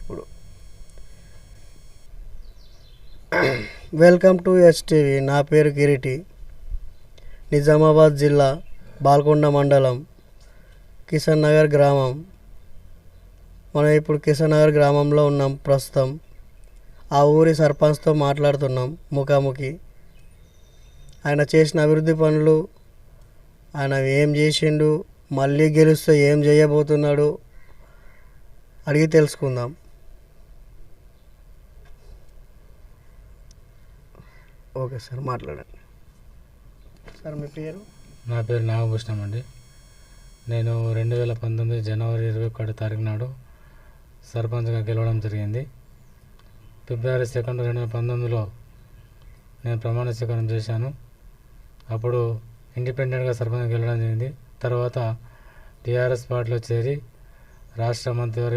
ఇప్పుడు welcome to STV. నా పేరు కిరీటి. నిజామాబాద్ జిల్లా బాల్కొండ మండలం కిషన్ నగర్ గ్రామం. మనం ఇప్పుడు కిషన్ నగర్ గ్రామంలో ఉన్నాం ప్రస్తుతం. ఆ ఊరి సర్పంచ్తో మాట్లాడుతున్నాం ముఖాముఖి. ఆయన చేసిన అభివృద్ధి పనులు, ఆయన ఏం చేసిండు, మళ్ళీ గెలిస్తే ఏం చేయబోతున్నాడు అడిగి తెలుసుకుందాం. ఓకే సార్, మాట్లాడండి. సార్ మీ పేరు? నా పేరు నాగభూషణం అండి. నేను 2019 జనవరి 21 తారీఖు నాడు సర్పంచ్గా గెలవడం జరిగింది. ఫిబ్రవరి 2, 2019లో నేను ప్రమాణ స్వీకారం చేశాను. అప్పుడు ఇండిపెండెంట్గా సర్పంచ్ గెలవడం జరిగింది. తర్వాత టీఆర్ఎస్ పార్టీలో చేరి రాష్ట్ర మంత్రి